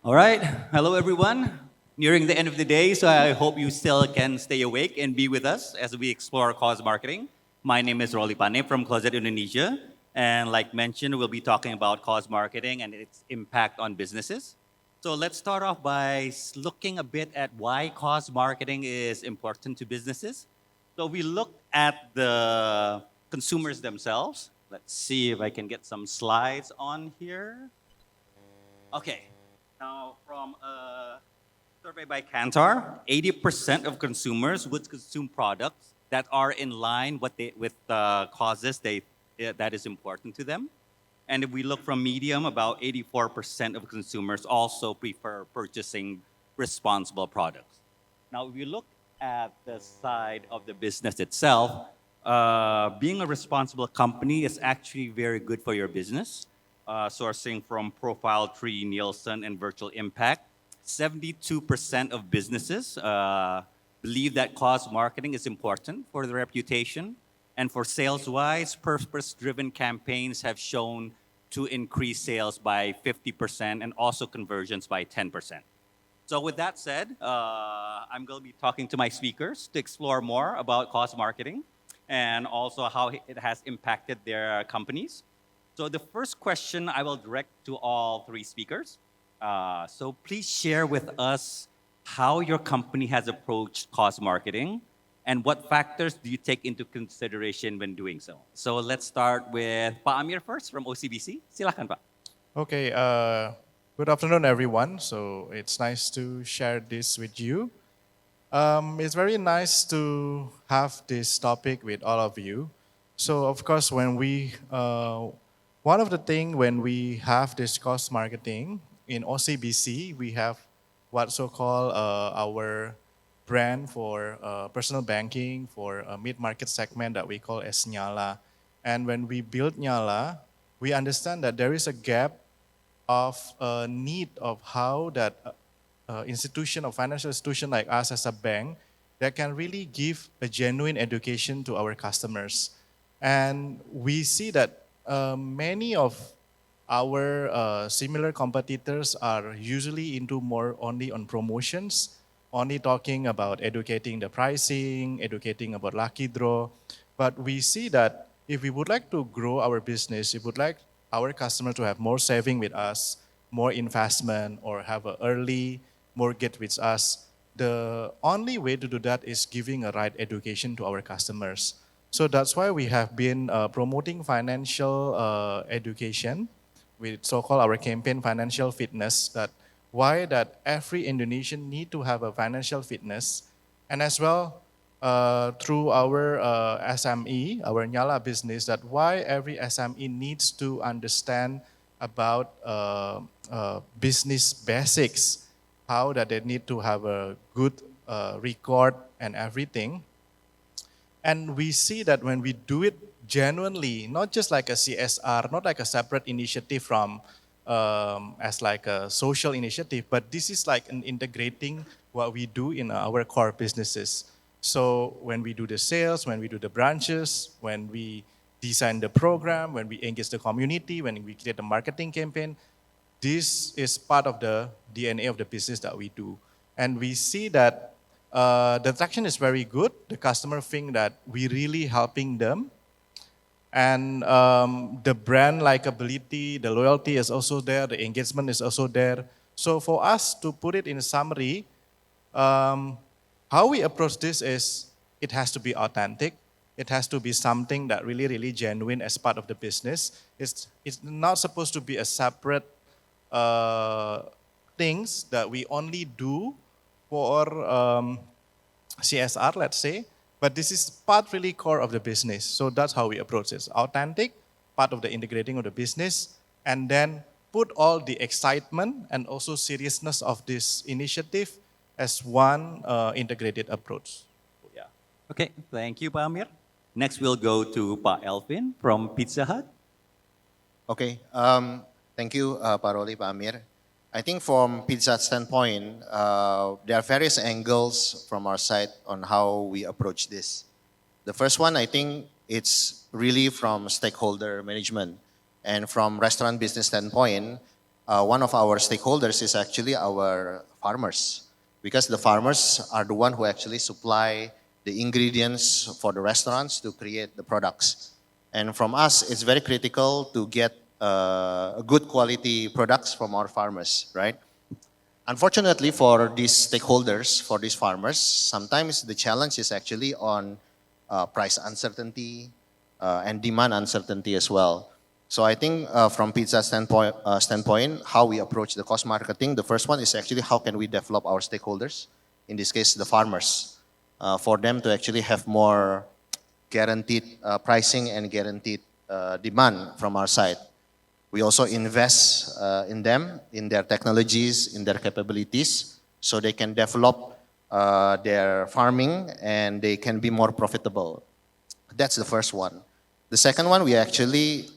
All right. Hello, everyone. Nearing the end of the day, so I hope you still can stay awake and be with us as we explore cause marketing. My name is Rolly Pane from Closet Indonesia. And like mentioned, we'll be talking about cause marketing and its impact on businesses. So let's start off by looking a bit at why cause marketing is important to businesses. So we look at the consumers themselves. Let's see if I can get some slides on here. Okay. Now, from a survey by Kantar, 80% of consumers would consume products that are in line with the causes that is important to them. And if we look from Medium, about 84% of consumers also prefer purchasing responsible products. Now, if you look at the side of the business itself, being a responsible company is actually very good for your business. Sourcing from Profile Tree, Nielsen, and Virtual Impact, 72% of businesses believe that cause marketing is important for the reputation. And for sales-wise, purpose-driven campaigns have shown to increase sales by 50% and also conversions by 10%. So with that said, I'm going to be talking to my speakers to explore more about cause marketing and also how it has impacted their companies. So the first question I will direct to all three speakers. So please share with us how your company has approached cause marketing and what factors do you take into consideration when doing so. So let's start with Pak Amir first from OCBC. Silakan, Pak. Okay, good afternoon, everyone. So it's nice to share this with you. It's very nice to have this topic with all of you. So of course, one of the things when we have this cost marketing in OCBC, we have what so-called our brand for personal banking for a mid-market segment that we call as Nyala. And when we build Nyala, we understand that there is a gap of need of how that institution or financial institution like us as a bank that can really give a genuine education to our customers. And we see that many of our similar competitors are usually into more only on promotions, only talking about educating the pricing, educating about lucky draw. But we see that if we would like to grow our business, if we would like our customer to have more saving with us, more investment, or have an early mortgage with us, the only way to do that is giving a right education to our customers. So that's why we have been promoting financial education with so-called our campaign Financial Fitness, that why that every Indonesian need to have a financial fitness, and as well through our SME, our Nyala business, that why every SME needs to understand about business basics, how that they need to have a good record and everything. And we see that when we do it genuinely, not just like a CSR, not like a separate initiative from as like a social initiative, but this is like an integrating what we do in our core businesses. So when we do the sales, when we do the branches, when we design the program, when we engage the community, when we create a marketing campaign, this is part of the DNA of the business that we do. And we see that the traction is very good. The customer think that we really helping them. And the brand likability, the loyalty is also there, the engagement is also there. So for us to put it in a summary, how we approach this is it has to be authentic. It has to be something that really, really genuine as part of the business. It's not supposed to be a separate things that we only do for CSR, let's say, but this is part really core of the business. So that's how we approach this. Authentic, part of the integrating of the business, and then put all the excitement and also seriousness of this initiative as one integrated approach. Yeah. Okay, thank you, Pak Amir. Next, we'll go to Pak Elvin from Pizza Hut. Okay, thank you, Pak Roli, Pak Amir. I think from Pizza Hut standpoint, there are various angles from our side on how we approach this. The first one, I think it's really from stakeholder management. And from restaurant business standpoint, one of our stakeholders is actually our farmers, because the farmers are the one who actually supply the ingredients for the restaurants to create the products. And from us, it's very critical to get good quality products from our farmers, right? Unfortunately for these stakeholders, for these farmers, sometimes the challenge is actually on price uncertainty and demand uncertainty as well. So I think from pizza standpoint, how we approach the cost marketing, the first one is actually how can we develop our stakeholders, in this case the farmers, for them to actually have more guaranteed pricing and guaranteed demand from our side. We also invest in them, in their technologies, in their capabilities, so they can develop their farming and they can be more profitable. That's the first one. The second one, we actually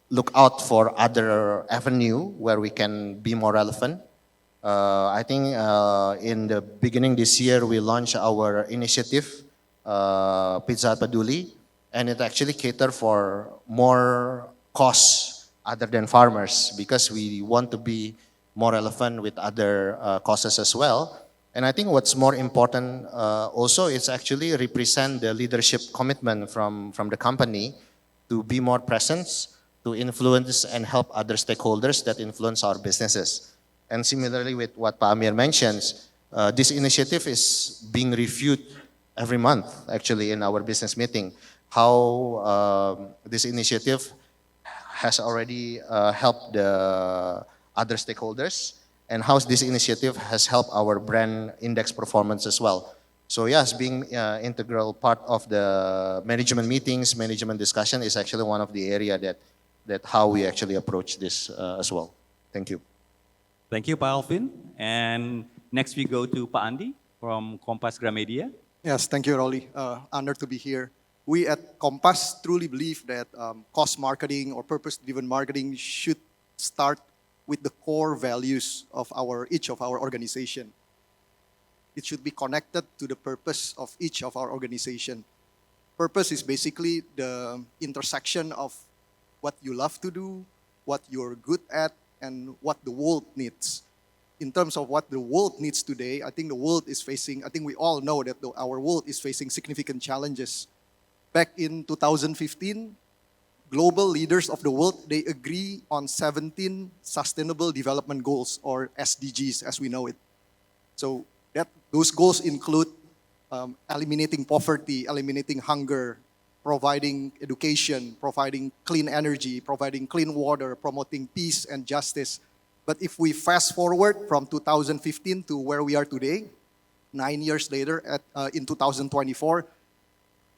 look out for other avenue where we can be more relevant. I think in the beginning this year, we launched our initiative, Pizza Hut Peduli, and it actually cater for more costs other than farmers, because we want to be more relevant with other causes as well. And I think what's more important also is actually represent the leadership commitment from the company to be more present, to influence and help other stakeholders that influence our businesses. And similarly with what Pa Amir mentions, this initiative is being reviewed every month actually in our business meeting, how this initiative has already helped the other stakeholders, and how this initiative has helped our brand index performance as well. So yes, being integral part of the management meetings, management discussion is actually one of the area that how we actually approach this as well. Thank you. Thank you, Pa Alvin. And next we go to Pa Andi from Kompas Gramedia. Yes, thank you, Rolly. Honored to be here. We at Kompas truly believe that cost marketing or purpose-driven marketing should start with the core values of each of our organization. It should be connected to the purpose of each of our organization. Purpose is basically the intersection of what you love to do, what you're good at, and what the world needs. In terms of what the world needs today, I think we all know that our world is facing significant challenges. Back in 2015, global leaders of the world, they agree on 17 Sustainable Development Goals, or SDGs as we know it. So those goals include eliminating poverty, eliminating hunger, providing education, providing clean energy, providing clean water, promoting peace and justice. But if we fast forward from 2015 to where we are today, 9 years later in 2024,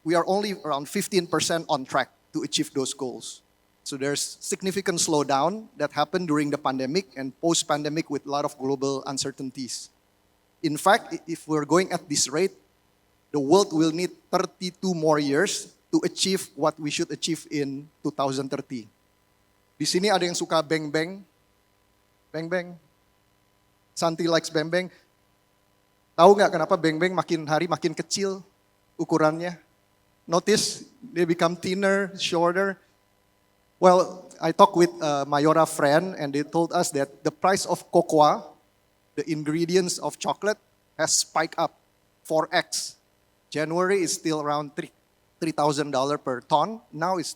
we are only around 15% on track to achieve those goals. So there's significant slowdown that happened during the pandemic and post-pandemic with a lot of global uncertainties. In fact, if we're going at this rate, the world will need 32 more years to achieve what we should achieve in 2030. Di sini ada yang suka beng-beng. Beng-beng. Santi likes beng-beng. Tahu nggak kenapa beng-beng makin hari makin kecil ukurannya? Notice they become thinner, shorter. Well, I talked with Mayora friend and they told us that the price of cocoa, the ingredients of chocolate, has spiked up 4x. January is still around $3,000 per ton. Now it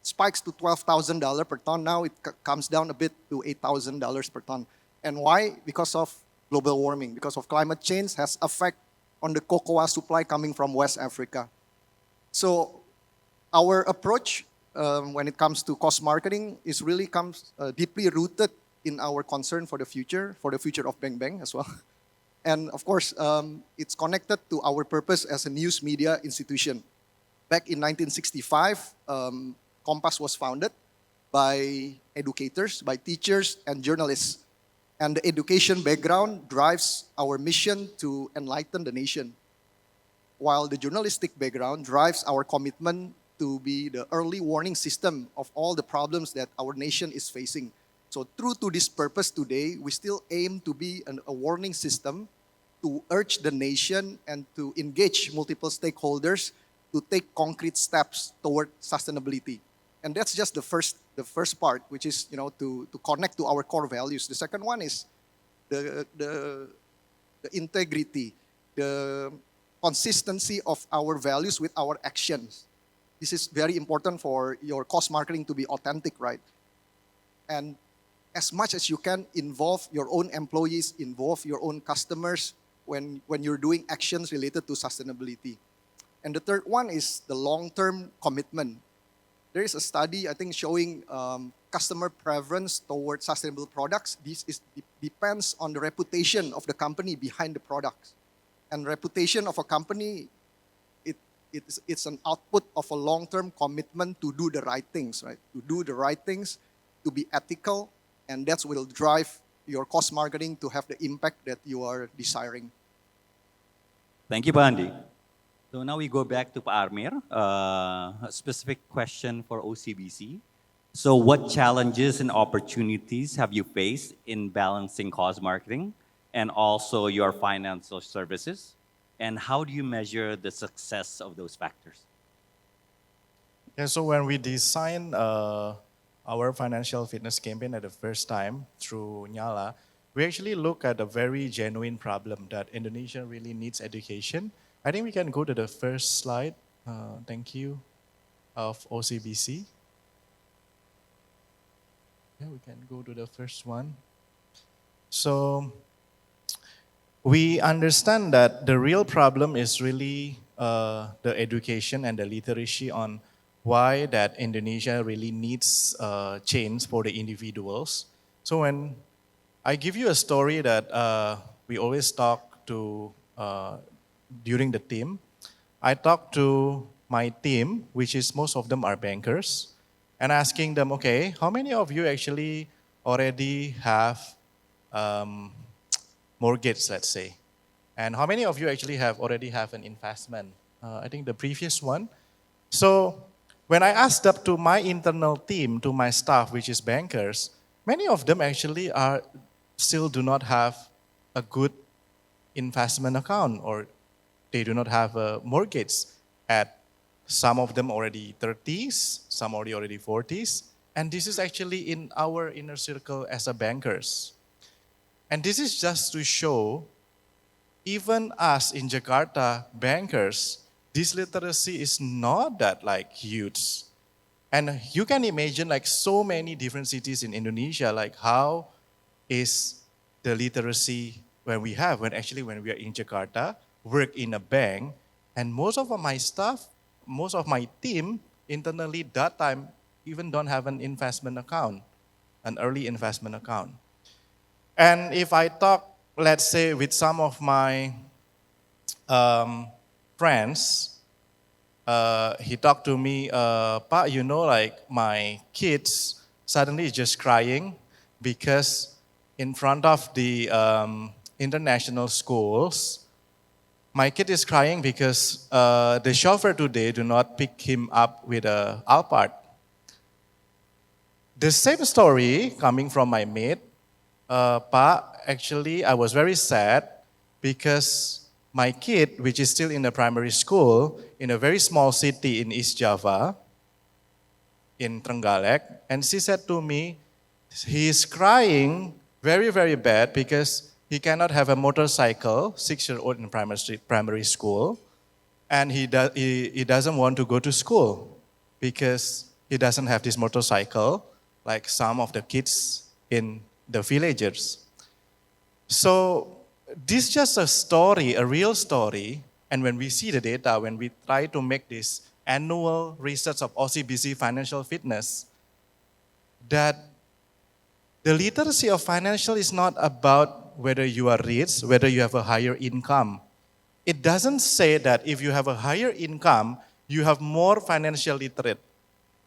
spikes to $12,000 per ton. Now it comes down a bit to $8,000 per ton. And why? Because of global warming, because of climate change has effect on the cocoa supply coming from West Africa. So our approach when it comes to cost marketing is really comes deeply rooted in our concern for the future of Bang Bang as well. And of course, it's connected to our purpose as a news media institution. Back in 1965, Kompas was founded by educators, by teachers and journalists. And the education background drives our mission to enlighten the nation, while the journalistic background drives our commitment to be the early warning system of all the problems that our nation is facing. So true to this purpose today, we still aim to be a warning system to urge the nation and to engage multiple stakeholders to take concrete steps toward sustainability. And that's just the first the first part, which is to connect to our core values. The second one is the integrity, the consistency of our values with our actions. This is very important for your cost marketing to be authentic, right? And as much as you can, involve your own employees, involve your own customers when you're doing actions related to sustainability. And the third one is the long-term commitment. There is a study, I think, showing customer preference towards sustainable products. Depends on the reputation of the company behind the products. And reputation of a company, it's an output of a long-term commitment to do the right things, right? To do the right things, to be ethical, and that will drive your cost marketing to have the impact that you are desiring. Thank you, Pak Andi. So now we go back to Pak Armir. A specific question for OCBC. So what challenges and opportunities have you faced in balancing cost marketing and also your financial services? And how do you measure the success of those factors? Yeah, so when we designed our financial fitness campaign at the first time through Nyala, we actually look at a very genuine problem that Indonesia really needs education. I think we can go to the first slide. Thank you, of OCBC. Yeah, we can go to the first one. So we understand that the real problem is really the education and the literacy on why that Indonesia really needs change for the individuals. So when I give you a story that we always talk to during the team, I talk to my team, which is most of them are bankers, and asking them, okay, how many of you actually already have mortgage, let's say? And how many of you actually already have an investment? I think the previous one. So when I asked up to my internal team, to my staff, which is bankers, many of them actually still do not have a good investment account, or they do not have a mortgage. At some of them already 30s, some already 40s. And this is actually in our inner circle as a bankers. And this is just to show, even us in Jakarta, bankers, this literacy is not that huge. And you can imagine so many different cities in Indonesia, how is the literacy when we are in Jakarta, work in a bank, and most of my staff, most of my team internally that time even don't have an investment account, an early investment account. And if I talk, let's say, with some of my friends, he talked to me, Pa, my kids suddenly just crying because in front of the international schools, my kid is crying because the chauffeur today do not pick him up with a Alphard. The same story coming from my mate. Pa, actually, I was very sad because my kid, which is still in the primary school, in a very small city in East Java, in Trenggalek, and she said to me, he is crying very, very bad because he cannot have a motorcycle, 6-year-old in primary school, and he doesn't want to go to school because he doesn't have this motorcycle like some of the kids in the villagers. So this is just a story, a real story, and when we see the data, when we try to make this annual research of OCBC financial fitness, that the literacy of financial is not about whether you are rich, whether you have a higher income. It doesn't say that if you have a higher income, you have more financial literate,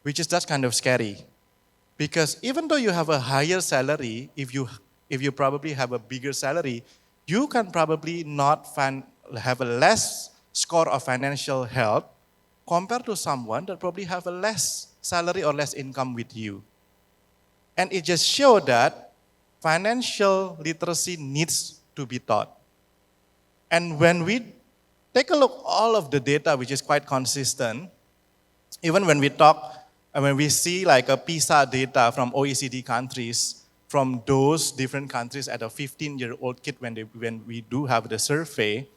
which is just kind of scary. Because even though you have a higher salary, if you probably have a bigger salary, you can probably not have a less score of financial health compared to someone that probably have a less salary or less income with you. And it just showed that financial literacy needs to be taught. And when we take a look all of the data, which is quite consistent, even when we talk And when we see like a PISA data from OECD countries, from those different countries at a 15-year-old kid, when we do have the survey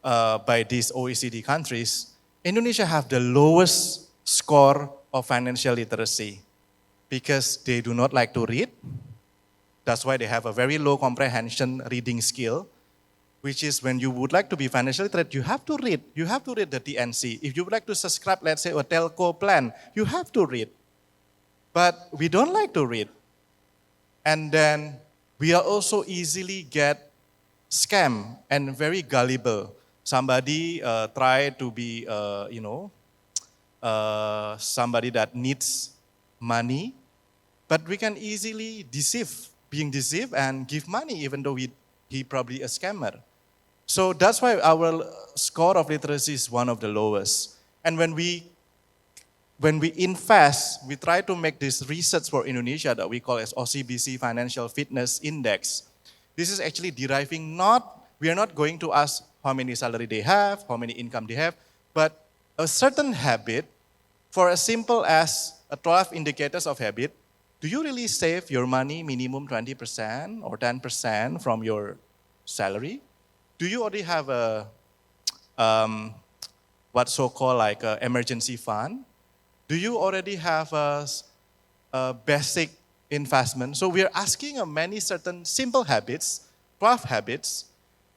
by these OECD countries, Indonesia have the lowest score of financial literacy because they do not like to read. That's why they have a very low comprehension reading skill, which is when you would like to be financially literate, you have to read. You have to read the TNC. If you would like to subscribe, let's say, a telco plan, you have to read. But we don't like to read. And then we are also easily get scammed and very gullible. Somebody try to be, somebody that needs money, but we can easily being deceived and give money even though he probably a scammer. So that's why our score of literacy is one of the lowest. And when we invest, we try to make this research for Indonesia that we call as OCBC Financial Fitness Index. This is actually deriving we are not going to ask how many salary they have, how many income they have, but a certain habit for as simple as 12 indicators of habit. Do you really save your money minimum 20% or 10% from your salary? Do you already have what so-called like a emergency fund? Do you already have a basic investment? So we are asking many certain simple habits, 12 habits,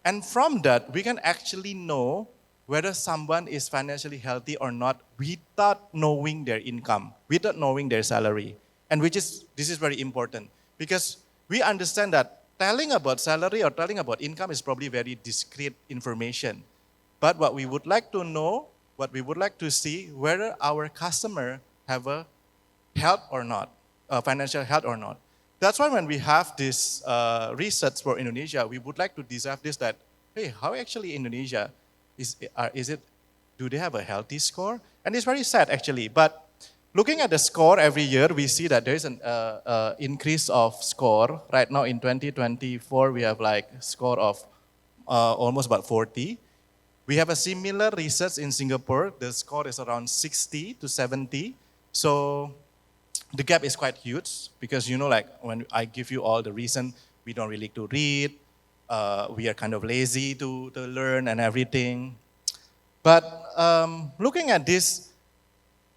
and from that we can actually know whether someone is financially healthy or not without knowing their income, without knowing their salary. And this is very important because we understand that telling about salary or telling about income is probably very discrete information. But what we would like to know, what we would like to see, whether our customer have a health or not, financial health or not. That's why when we have this research for Indonesia, we would like to deserve this that, hey, how actually Indonesia, do they have a healthy score? And it's very sad actually, but looking at the score every year, we see that there is an increase of score. Right now in 2024, we have like score of almost about 40. We have a similar research in Singapore. The score is around 60 to 70. So the gap is quite huge because, like when I give you all the reason, we don't really like to read. We are kind of lazy to learn and everything. But looking at this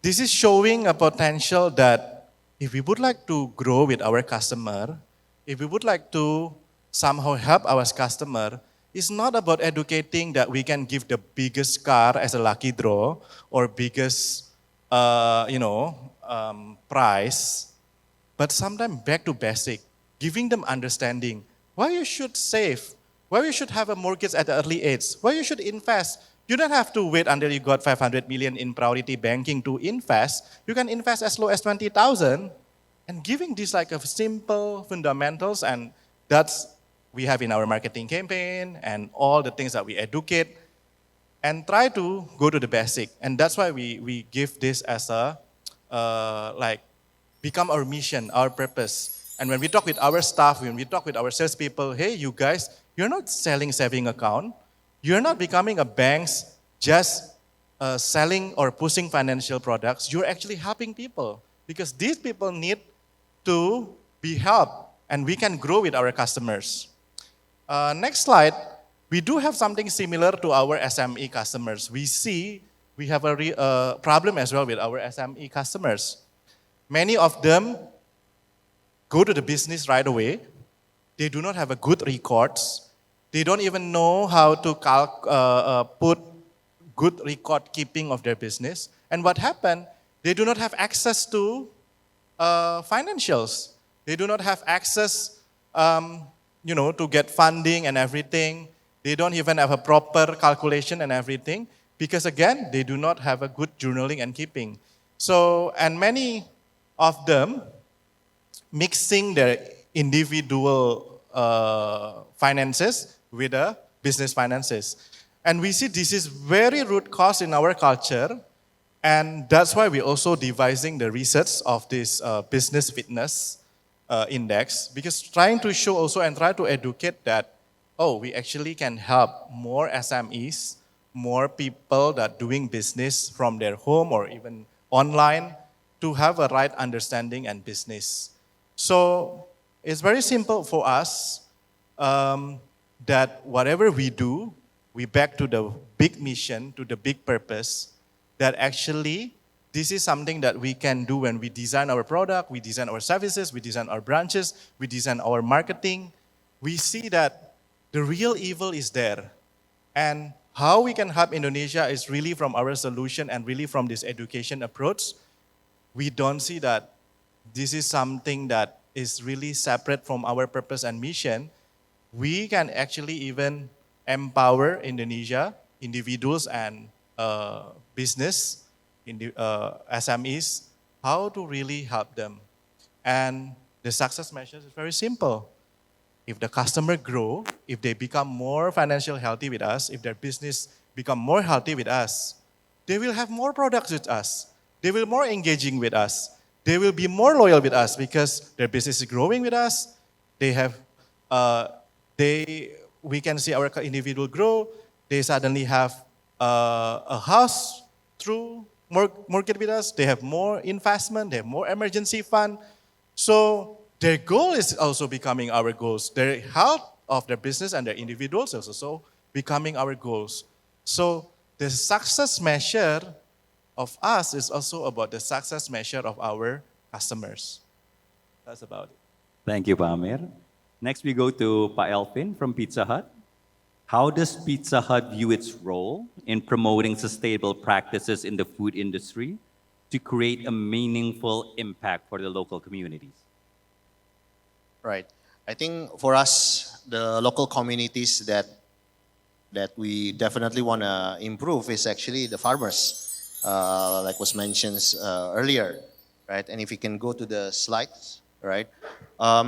is showing a potential that if we would like to grow with our customer, if we would like to somehow help our customer, it's not about educating that we can give the biggest car as a lucky draw or biggest, prize, but sometimes back to basic, giving them understanding why you should save, why you should have a mortgage at an early age, why you should invest. You don't have to wait until you got 500 million in priority banking to invest. You can invest as low as 20,000 and giving these like a simple fundamentals, and that's we have in our marketing campaign and all the things that we educate and try to go to the basic. And that's why we give this as a, become our mission, our purpose. And when we talk with our staff, when we talk with our salespeople, hey, you guys, you're not selling saving account. You're not becoming a bank just selling or pushing financial products. You're actually helping people because these people need to be helped and we can grow with our customers. Next slide. We do have something similar to our SME customers. We have a problem as well with our SME customers. Many of them go to the business right away. They do not have a good records. They don't even know how to put good record keeping of their business. And what happened? They do not have access to financials. They do not have access, to get funding and everything. They don't even have a proper calculation and everything because again, they do not have a good journaling and keeping. So, and many of them mixing their individual finances with the business finances. And we see this is very root cause in our culture. And that's why we're also devising the research of this business fitness index, because trying to show also and try to educate that, we actually can help more SMEs, more people that doing business from their home or even online to have a right understanding and business. So it's very simple for us that whatever we do, we back to the big mission, to the big purpose, that actually this is something that we can do when we design our product, we design our services, we design our branches, we design our marketing. We see that the real evil is there. And how we can help Indonesia is really from our solution and really from this education approach. We don't see that this is something that is really separate from our purpose and mission. We can actually even empower Indonesia, individuals and business, SMEs, how to really help them. And the success measures is very simple. If the customer grow, if they become more financially healthy with us, if their business become more healthy with us, they will have more products with us. They will more engaging with us. They will be more loyal with us because their business is growing with us. They have, we can see our individual grow. They suddenly have a house through mortgage with us. They have more investment. They have more emergency fund. So their goal is also becoming our goals. Their health of their business and their individuals is also becoming our goals. So the success measure of us is also about the success measure of our customers. That's about it. Thank you, Pak Amir. Next, we go to Pak Elvin from Pizza Hut. How does Pizza Hut view its role in promoting sustainable practices in the food industry to create a meaningful impact for the local communities? Right. I think for us, the local communities that we definitely want to improve is actually the farmers, like was mentioned earlier, right? And if you can go to the slides, right?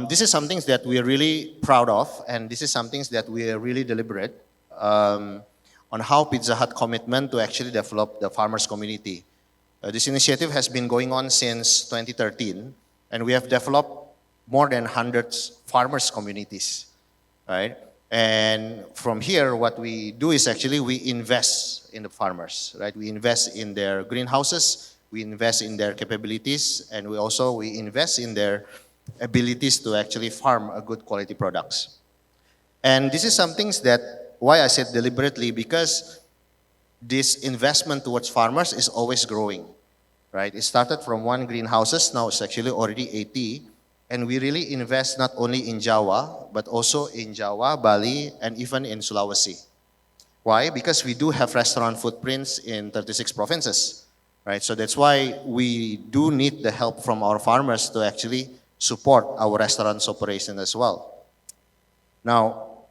This is something that we are really proud of, and this is something that we are really deliberate on how Pizza Hut commitment to actually develop the farmers community. This initiative has been going on since 2013, and we have developed more than 100 farmers communities, right? And from here, what we do is actually we invest in the farmers, right? We invest in their greenhouses, we invest in their capabilities, and we invest in their abilities to actually farm a good quality products. And this is something that, why I said deliberately, because this investment towards farmers is always growing, right? It started from 1 greenhouses, now it's actually already 80. And we really invest not only in Java, but also in Java, Bali, and even in Sulawesi. Why? Because we do have restaurant footprints in 36 provinces, right? So that's why we do need the help from our farmers to actually support our restaurants operation as well. Now,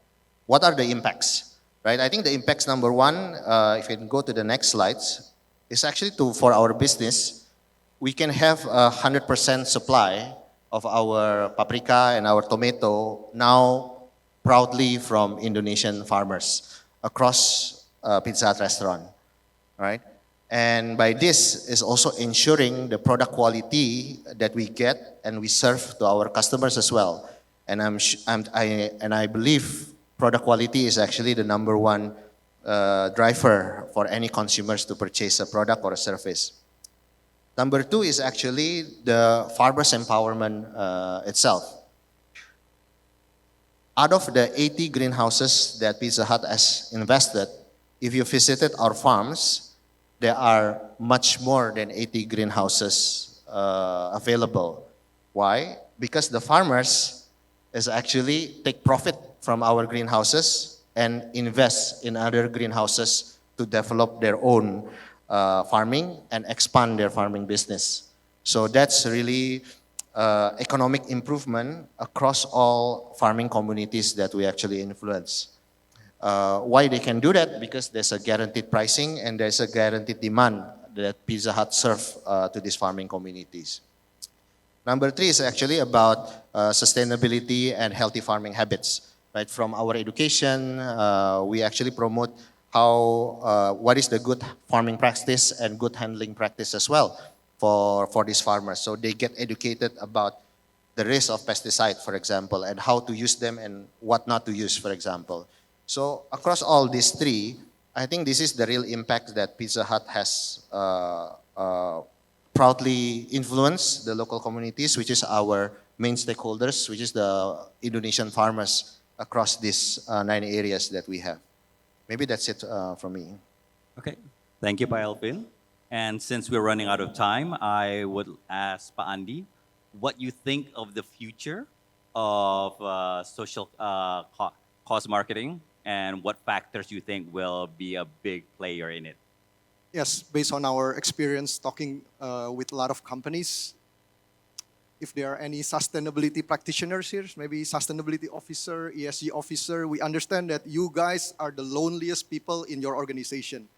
what are the impacts, right? I think the impacts number one, if you can go to the next slides, is actually for our business, we can have 100% supply of our paprika and our tomato now proudly from Indonesian farmers across Pizza Hut restaurant, right? And by this is also ensuring the product quality that we get and we serve to our customers as well. And I believe product quality is actually the number one driver for any consumers to purchase a product or a service. Number two is actually the farmers empowerment itself. Out of the 80 greenhouses that Pizza Hut has invested, if you visited our farms, there are much more than 80 greenhouses available. Why? Because the farmers is actually take profit from our greenhouses and invest in other greenhouses to develop their own farming and expand their farming business. So that's really economic improvement across all farming communities that we actually influence. Why they can do that? Because there's a guaranteed pricing and there's a guaranteed demand that Pizza Hut serve to these farming communities. Number three is actually about sustainability and healthy farming habits. Right, from our education, we actually promote what is the good farming practice and good handling practice as well for these farmers. So they get educated about the risk of pesticide, for example, and how to use them and what not to use, for example. So across all these three, I think this is the real impact that Pizza Hut has proudly influence the local communities, which is our main stakeholders, which is the Indonesian farmers across these 9 areas that we have. Maybe that's it from me. Okay, thank you, Pak Elvin. And since we're running out of time, I would ask Pak Andi, what you think of the future of social cause marketing and what factors you think will be a big player in it? Yes, based on our experience talking with a lot of companies, if there are any sustainability practitioners here, maybe sustainability officer, ESG officer, we understand that you guys are the loneliest people in your organization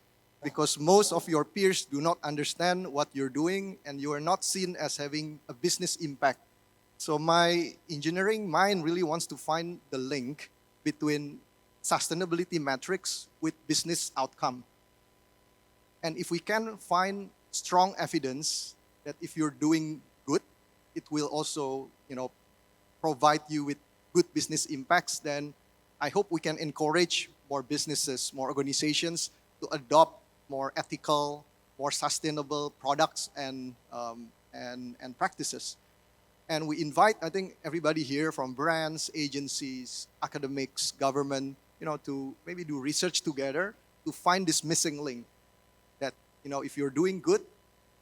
because most of your peers do not understand what you're doing and you are not seen as having a business impact. So my engineering mind really wants to find the link between sustainability metrics with business outcome. And if we can find strong evidence that if you're doing good, it will also, provide you with good business impacts, then I hope we can encourage more businesses, more organizations to adopt more ethical, more sustainable products and practices. And we invite, I think, everybody here from brands, agencies, academics, government, to maybe do research together to find this missing link. That, if you're doing good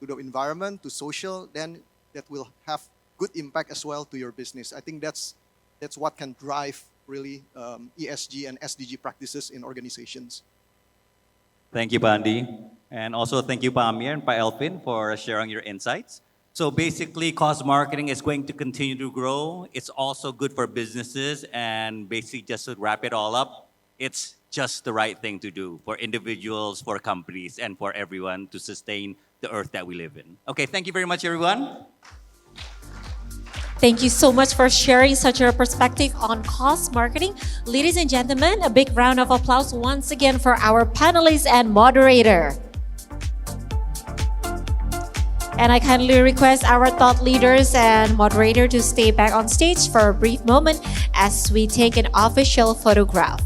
to the environment, to social, then that will have good impact as well to your business. I think that's what can drive really ESG and SDG practices in organizations. Thank you, Pak Andi. And also thank you, Pak Amir and Pak Elvin, for sharing your insights. So basically, cost marketing is going to continue to grow. It's also good for businesses. And basically, just to wrap it all up, it's just the right thing to do for individuals, for companies, and for everyone to sustain the earth that we live in. Okay, thank you very much, everyone. Thank you so much for sharing such a perspective on cost marketing. Ladies and gentlemen, a big round of applause once again for our panelists and moderator. And I kindly request our thought leaders and moderator to stay back on stage for a brief moment as we take an official photograph.